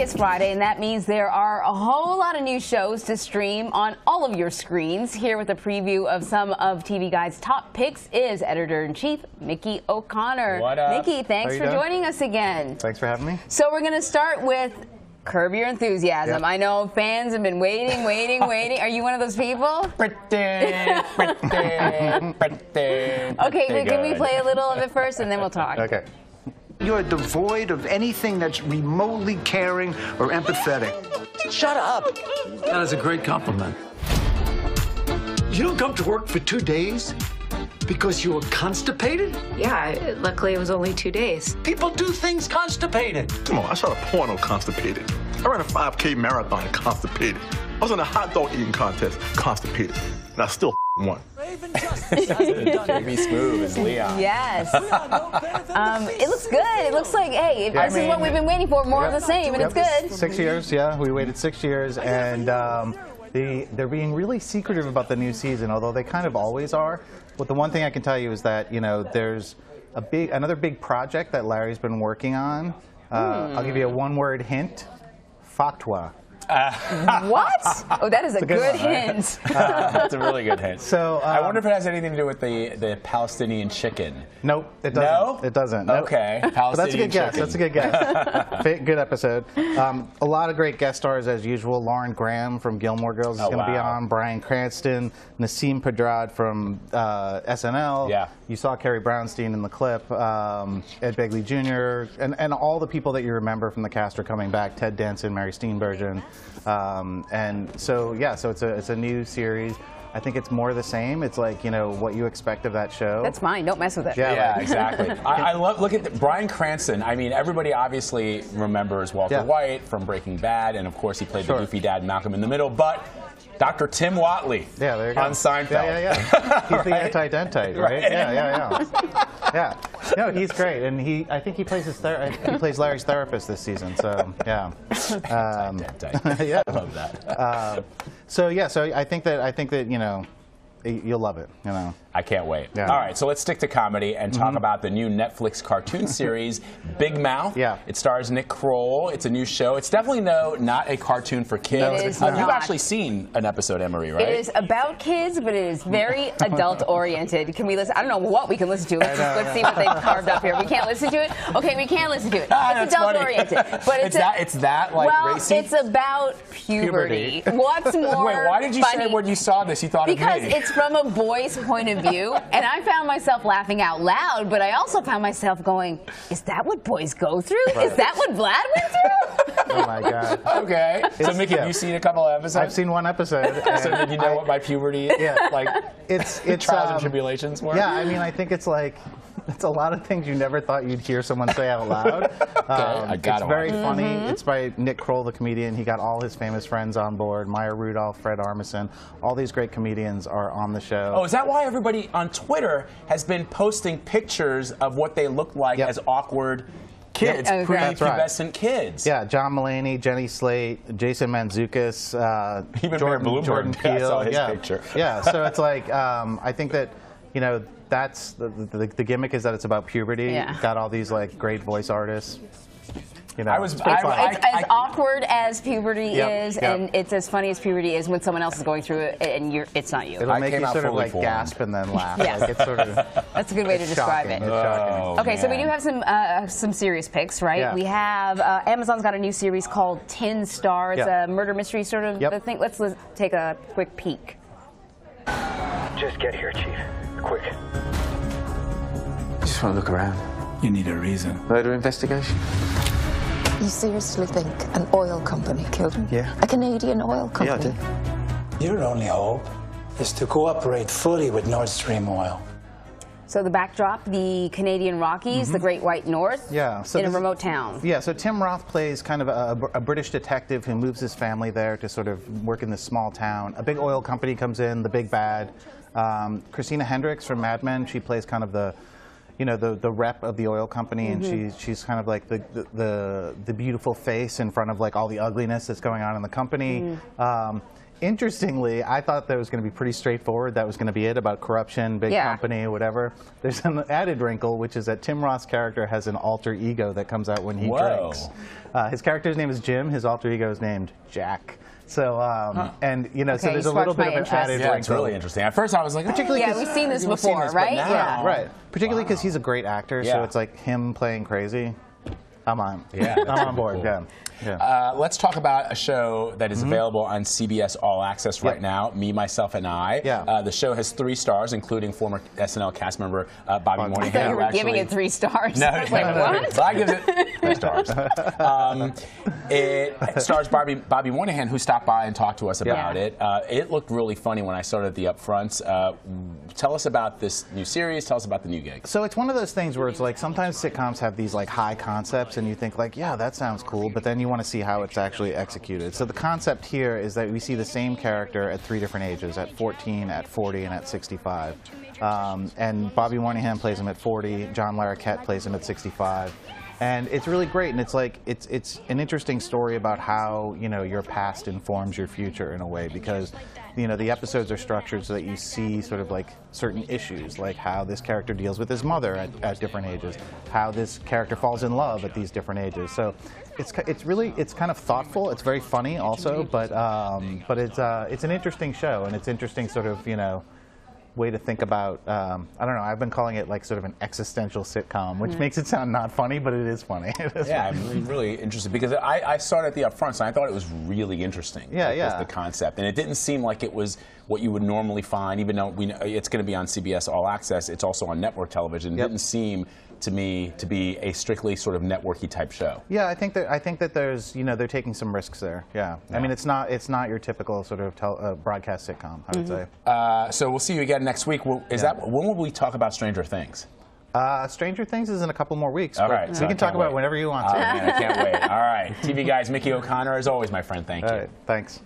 It's Friday, and that means there are a whole lot of new shows to stream on all of your screens. Here with a preview of some of TV Guide's top picks is Editor-in-Chief Mickey O'Connor. What up? Mickey, thanks for joining us again. Thanks for having me. So we're going to start with Curb Your Enthusiasm. Yep. I know fans have been waiting. Are you one of those people? Pretty. Okay, can we play a little of it first, and then we'll talk? Okay. You're devoid of anything that's remotely caring or empathetic. Shut up. That is a great compliment. You don't come to work for 2 days because you were constipated? Yeah, luckily it was only 2 days. People do things constipated. Come on, I shot a porno constipated. I ran a 5K marathon constipated. I was in a hot dog eating contest constipated. And I still won. JB Smooth is Leon. Yes. It looks good. It looks like, hey, this is what we've been waiting for, more of the same, and it's good. 6 years, yeah. We waited 6 years, and they're being really secretive about the new season, although they kind of always are. But the one thing I can tell you is that, you know, there's another big project that Larry's been working on. I'll give you a one-word hint. Fatwa. What? Oh, that is a good hint. That's a really good hint. So I wonder if it has anything to do with the Palestinian chicken. Nope, it doesn't. No? It doesn't. Nope. Okay. But that's a good guess. chicken. That's a good guess. Good episode. A lot of great guest stars as usual. Lauren Graham from Gilmore Girls is going to be on. Bryan Cranston, Nasim Pedrad from SNL. Yeah. You saw Carrie Brownstein in the clip. Ed Begley Jr. and all the people that you remember from the cast are coming back. Ted Danson, Mary Steenburgen. And so yeah, so it's a new series. I think it's more of the same. It's like, you know, what you expect of that show. That's fine. Don't mess with it. Yeah, exactly. I love, look at Bryan Cranston. I mean, everybody obviously remembers Walter White from Breaking Bad, and of course he played the goofy dad Malcolm in the Middle, but Dr. Tim Watley there you go. on Seinfeld. Yeah. He's the anti-dentite, right? Yeah. No, he's great, and I think he plays Larry's therapist this season. So yeah. Yeah. I love that. So I think that you know, you'll love it. You know. I can't wait. Yeah. All right, so let's stick to comedy and talk about the new Netflix cartoon series, Big Mouth. Yeah. It stars Nick Kroll. It's a new show. It's definitely not a cartoon for kids. It is You've not. actually seen an episode, Emery, right? It is about kids, but it is very adult-oriented. Can we listen? I don't know what we can listen to. Let's see what they've carved up here. We can't listen to it? Okay, we can't listen to it. It's adult-oriented. But it's that like racy? It's about puberty. What's more Wait, why did you say when you saw this you thought of me? Because it's from a boy's point of view, and I found myself laughing out loud, but I also found myself going, is that what boys go through? Right. Is that what Vlad went through? Oh my God. Okay. So Mickey, have you seen a couple of episodes? I've seen one episode. So did you know what my puberty like it's trials and tribulations were? Yeah, I mean, I think it's like it's a lot of things you never thought you'd hear someone say out loud. It's very funny. It's by Nick Kroll, the comedian. He got all his famous friends on board. Maya Rudolph, Fred Armisen. All these great comedians are on the show. Oh, is that why everybody on Twitter has been posting pictures of what they look like as awkward kids, prepubescent kids? Yeah, John Mulaney, Jenny Slate, Jason Mantzoukas, even Jordan Peele. I saw his picture. Yeah, so it's like I think that, you know, that's the gimmick is that it's about puberty. Yeah. Got all these like great voice artists. You know, it's as awkward as puberty is, and it's as funny as puberty is when someone else is going through it, and it's not you. It'll make you sort of like gasp and then laugh. Yes. Like it's sort of, that's a good way to describe it. It's shocking. Okay, so we do have some serious picks, right? Yeah. We have Amazon's got a new series called Tin Star. It's a murder mystery sort of thing. Let's take a quick peek. Just get here, Chief. Quick. Just want to look around. You need a reason. Murder investigation? You seriously think an oil company killed him? Yeah. A Canadian oil company? Yeah, I did. Your only hope is to cooperate fully with Nord Stream Oil. So the backdrop, the Canadian Rockies, the Great White North, in a remote town. Yeah, so Tim Roth plays kind of a British detective who moves his family there to sort of work in this small town. A big oil company comes in, the big bad. Christina Hendricks from Mad Men, she plays kind of the rep of the oil company, and she's kind of like the beautiful face in front of like all the ugliness that's going on in the company. Interestingly, I thought that was going to be pretty straightforward. That was going to be it, about corruption, big company, whatever. There's an added wrinkle, which is that Tim Roth's character has an alter ego that comes out when he drinks. His character's name is Jim. His alter ego is named Jack. So, and you know, so there's a little bit of an added wrinkle. It's really interesting. At first, I was like, particularly we've seen this before, right? Yeah, right. Particularly because he's a great actor, so it's like him playing crazy. I'm on. Yeah, I'm on board. Cool. Yeah. Let's talk about a show that is available on CBS All Access right now, Me, Myself, and I. The show has 3 stars, including former SNL cast member Bobby Moynihan. I thought you were giving it 3 stars. No, I was like, what? I give it 3 stars. It stars Bobby Moynihan, who stopped by and talked to us about it. It looked really funny when I started the upfronts. Tell us about this new series. Tell us about the new gig. So it's one of those things where it's like sometimes sitcoms have these like high concepts, and you think like, yeah, that sounds cool, but then you want to see how it's actually executed. So the concept here is that we see the same character at 3 different ages, at 14, at 40, and at 65. And Bobby Moynihan plays him at 40, John Larroquette plays him at 65. And it's really great, and it's like it's an interesting story about how, you know, your past informs your future in a way, because, you know, the episodes are structured so that you see sort of like certain issues, like how this character deals with his mother at different ages, how this character falls in love at these different ages. So it's really kind of thoughtful. It's very funny also, but it's an interesting show, and it's interesting sort of, you know, way to think about, I don't know, I've been calling it like sort of an existential sitcom, which makes it sound not funny, but it is funny. I'm really interested, because I saw it at the upfronts, and I thought it was really interesting. Was the concept, and it didn't seem like it was what you would normally find, even though we know it's going to be on CBS All Access. It's also on network television. It didn't seem to me to be a strictly sort of networky type show. Yeah, I think that there's, you know, they're taking some risks there. I mean, it's not your typical sort of broadcast sitcom, I would say. So we'll see you again next week. When will we talk about Stranger Things? Stranger Things is in a couple more weeks. All right, so we can talk about it whenever you want to. Man, I can't wait. All right, TV Guys, Mickey O'Connor, as always, my friend. Thank you. All right, thanks.